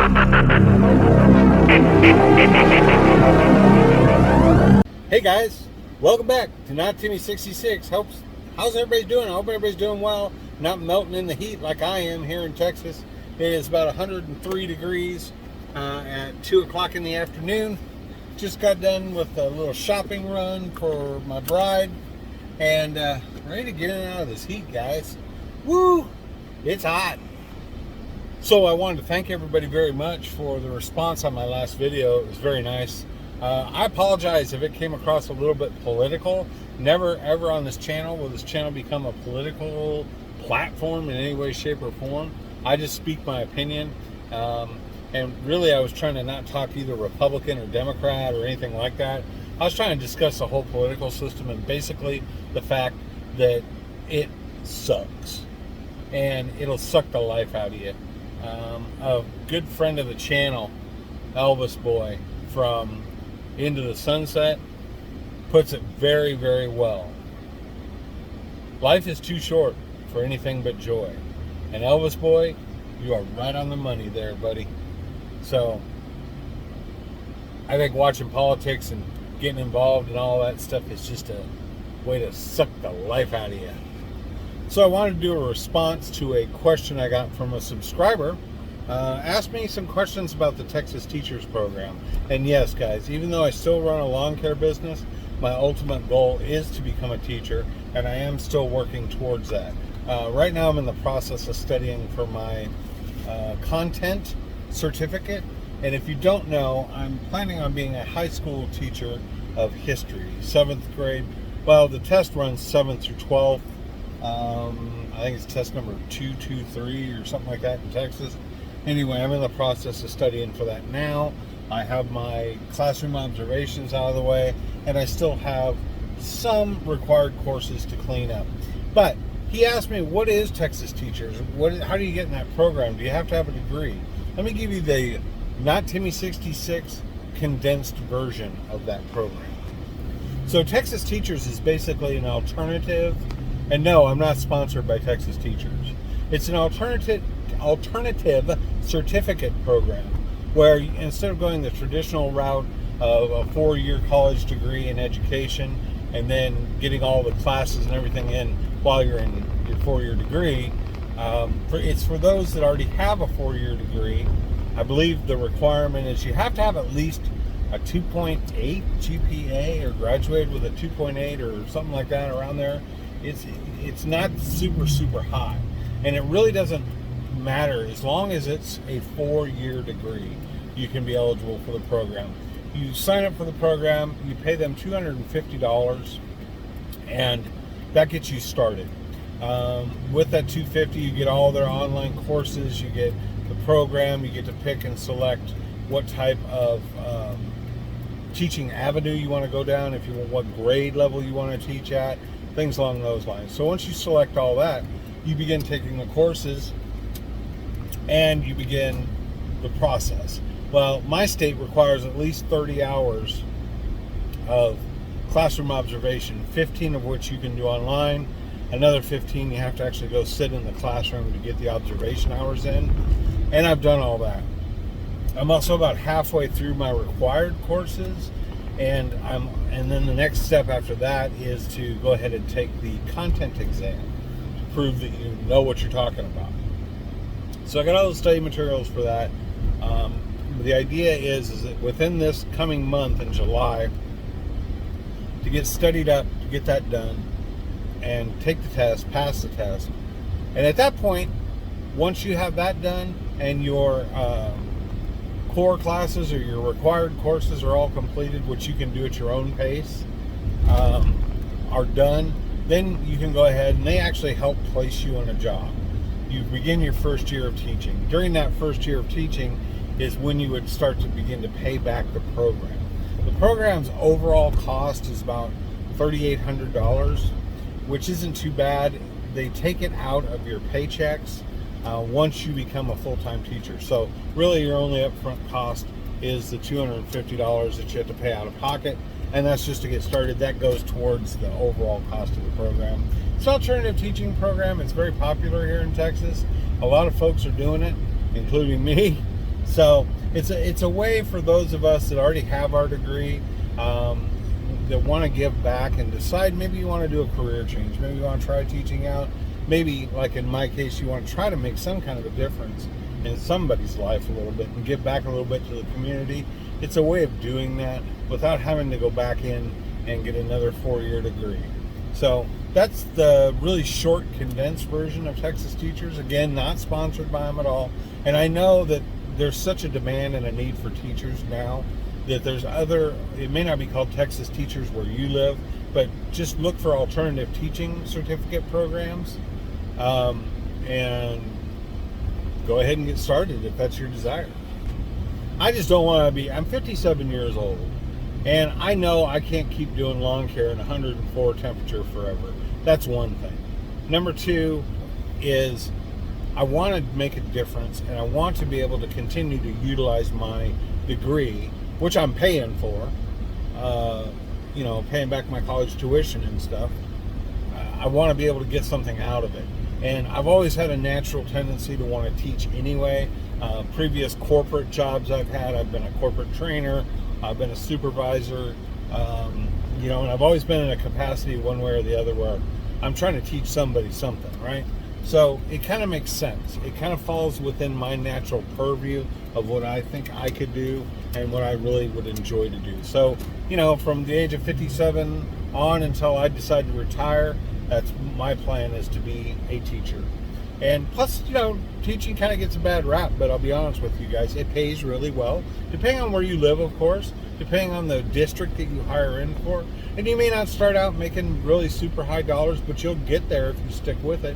Hey guys, welcome back to Not Timmy 66. How's everybody doing? I hope everybody's doing well, not melting in the heat like I am here in Texas. It is about 103 degrees at 2 o'clock in the afternoon. Just got done with a little shopping run for my bride and ready to get in and out of this heat, guys. Woo! It's hot. So I wanted to thank everybody very much for the response on my last video. It was very nice. I apologize if it came across a little bit political. Never ever on this channel will this channel become a political platform in any way, shape, or form. I just speak my opinion. And really I was trying to not talk either Republican or Democrat or anything like that. I was trying to discuss the whole political system and basically the fact that it sucks. And it'll suck the life out of you. A good friend of the channel, Elvis Boy from Into the Sunset, puts it very, very well. Life is too short for anything but joy. And Elvis Boy, you are right on the money there, buddy. So, I think watching politics and getting involved and all that stuff is just a way to suck the life out of you. So I wanted to do a response to a question I got from a subscriber. Asked me some questions about the Texas Teachers Program. And yes, guys, even though I still run a lawn care business, my ultimate goal is to become a teacher, and I am still working towards that. Right now I'm in the process of studying for my content certificate. And if you don't know, I'm planning on being a high school teacher of history, 7th grade. Well, the test runs 7th through 12th. I think it's test number 223 or something like that in Texas. Anyway, I'm in the process of studying for that now. I have my classroom observations out of the way, and I still have some required courses to clean up. But he asked me, what is Texas Teachers? How do you get in that program? Do you have to have a degree? Let me give you the Not Timmy 66 condensed version of that program. So Texas Teachers is basically an alternative. And no, I'm not sponsored by Texas Teachers. It's an alternative certificate program where instead of going the traditional route of a 4-year college degree in education and then getting all the classes and everything in while you're in your 4-year degree, it's for those that already have a 4-year degree. I believe the requirement is you have to have at least a 2.8 GPA or graduated with a 2.8 or something like that around there. It's not super high, and it really doesn't matter as long as it's a 4-year degree. You can be eligible for the program. You sign up for the program, you pay them $250, and that gets you started. With that $250, you get all their online courses, you get the program, you get to pick and select what type of teaching avenue you want to go down, if you want what grade level you want to teach at, things along those lines. So once you select all that, you begin taking the courses and you begin the process. Well, my state requires at least 30 hours of classroom observation, 15 of which you can do online. Another 15 you have to actually go sit in the classroom to get the observation hours in. And I've done all that. I'm also about halfway through my required courses, and then the next step after that is to go ahead and take the content exam to prove that you know what you're talking about. So I got all the study materials for that. The idea is that within this coming month in July, to get studied up, to get that done, and take the test, pass the test. And at that point, once you have that done and your core classes or your required courses are all completed, which you can do at your own pace, are done, then you can go ahead and they actually help place you in a job. You begin your first year of teaching. During that first year of teaching is when you would start to begin to pay back the program. The program's overall cost is about $3,800, which isn't too bad. They take it out of your paychecks once you become a full-time teacher. So really your only upfront cost is the $250 that you have to pay out of pocket, and that's just to get started. That goes towards the overall cost of the program. It's an alternative teaching program. It's very popular here in Texas. A lot of folks are doing it, including me. So it's a way for those of us that already have our degree, that want to give back and decide maybe you want to do a career change, maybe you want to try teaching out, maybe like in my case you want to try to make some kind of a difference in somebody's life a little bit and give back a little bit to the community. It's a way of doing that without having to go back in and get another 4-year degree. So that's the really short, condensed version of Texas Teachers. Again, not sponsored by them at all. And I know that there's such a demand and a need for teachers now that there's other, it may not be called Texas Teachers where you live, but just look for alternative teaching certificate programs, and go ahead and get started if that's your desire. I just don't want to be, I'm 57 years old, and I know I can't keep doing lawn care in 104 temperature forever. That's one thing. Number two is I want to make a difference, and I want to be able to continue to utilize my degree, which I'm paying for, paying back my college tuition and stuff. I want to be able to get something out of it. And I've always had a natural tendency to want to teach anyway. Previous corporate jobs I've had, I've been a corporate trainer, I've been a supervisor, and I've always been in a capacity one way or the other where I'm trying to teach somebody something, right? So it kind of makes sense. It kind of falls within my natural purview of what I think I could do and what I really would enjoy to do. So, from the age of 57 on until I decide to retire, that's my plan, is to be a teacher. And plus, teaching kind of gets a bad rap, but I'll be honest with you guys, it pays really well, depending on where you live, of course, depending on the district that you hire in for. And you may not start out making really super high dollars, but you'll get there if you stick with it.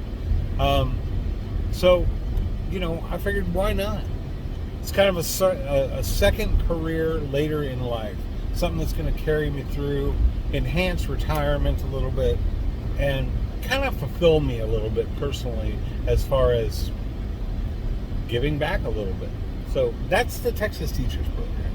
I figured, why not? It's kind of a second career later in life, something that's going to carry me through, enhance retirement a little bit, and kind of fulfill me a little bit personally as far as giving back a little bit. So that's the Texas Teachers Program.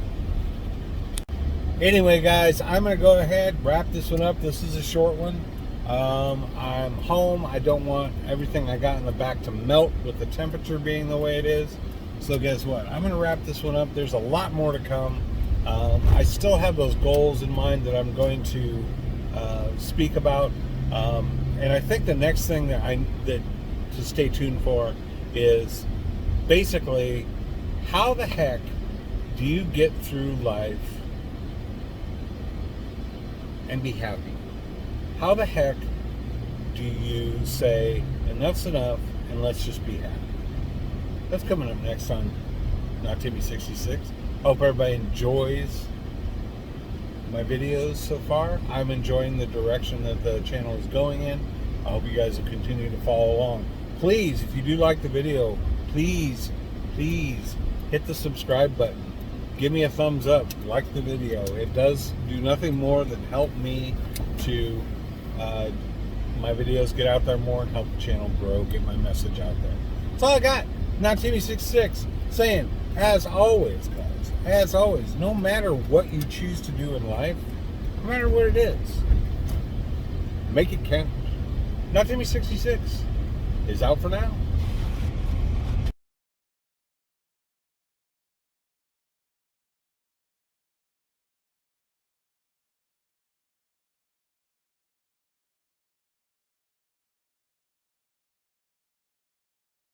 Anyway, guys, I'm going to go ahead, wrap this one up. This is a short one. I'm home. I don't want everything I got in the back to melt with the temperature being the way it is. So guess what? I'm going to wrap this one up. There's a lot more to come. I still have those goals in mind that I'm going to speak about. And I think the next thing that to stay tuned for is basically, how the heck do you get through life and be happy? How the heck do you say enough's enough and let's just be happy? That's coming up next on Not Timmy 66. Hope everybody enjoys my videos so far. I'm enjoying the direction that the channel is going in. I hope you guys will continue to follow along. Please, if you do like the video, please hit the subscribe button. Give me a thumbs up. Like the video. It does do nothing more than help me to my videos get out there more and help the channel grow, get my message out there. That's all I got. Not Timmy 66 saying, as always, guys, as always, no matter what you choose to do in life, no matter what it is, make it count. Not Timmy 66 is out for now.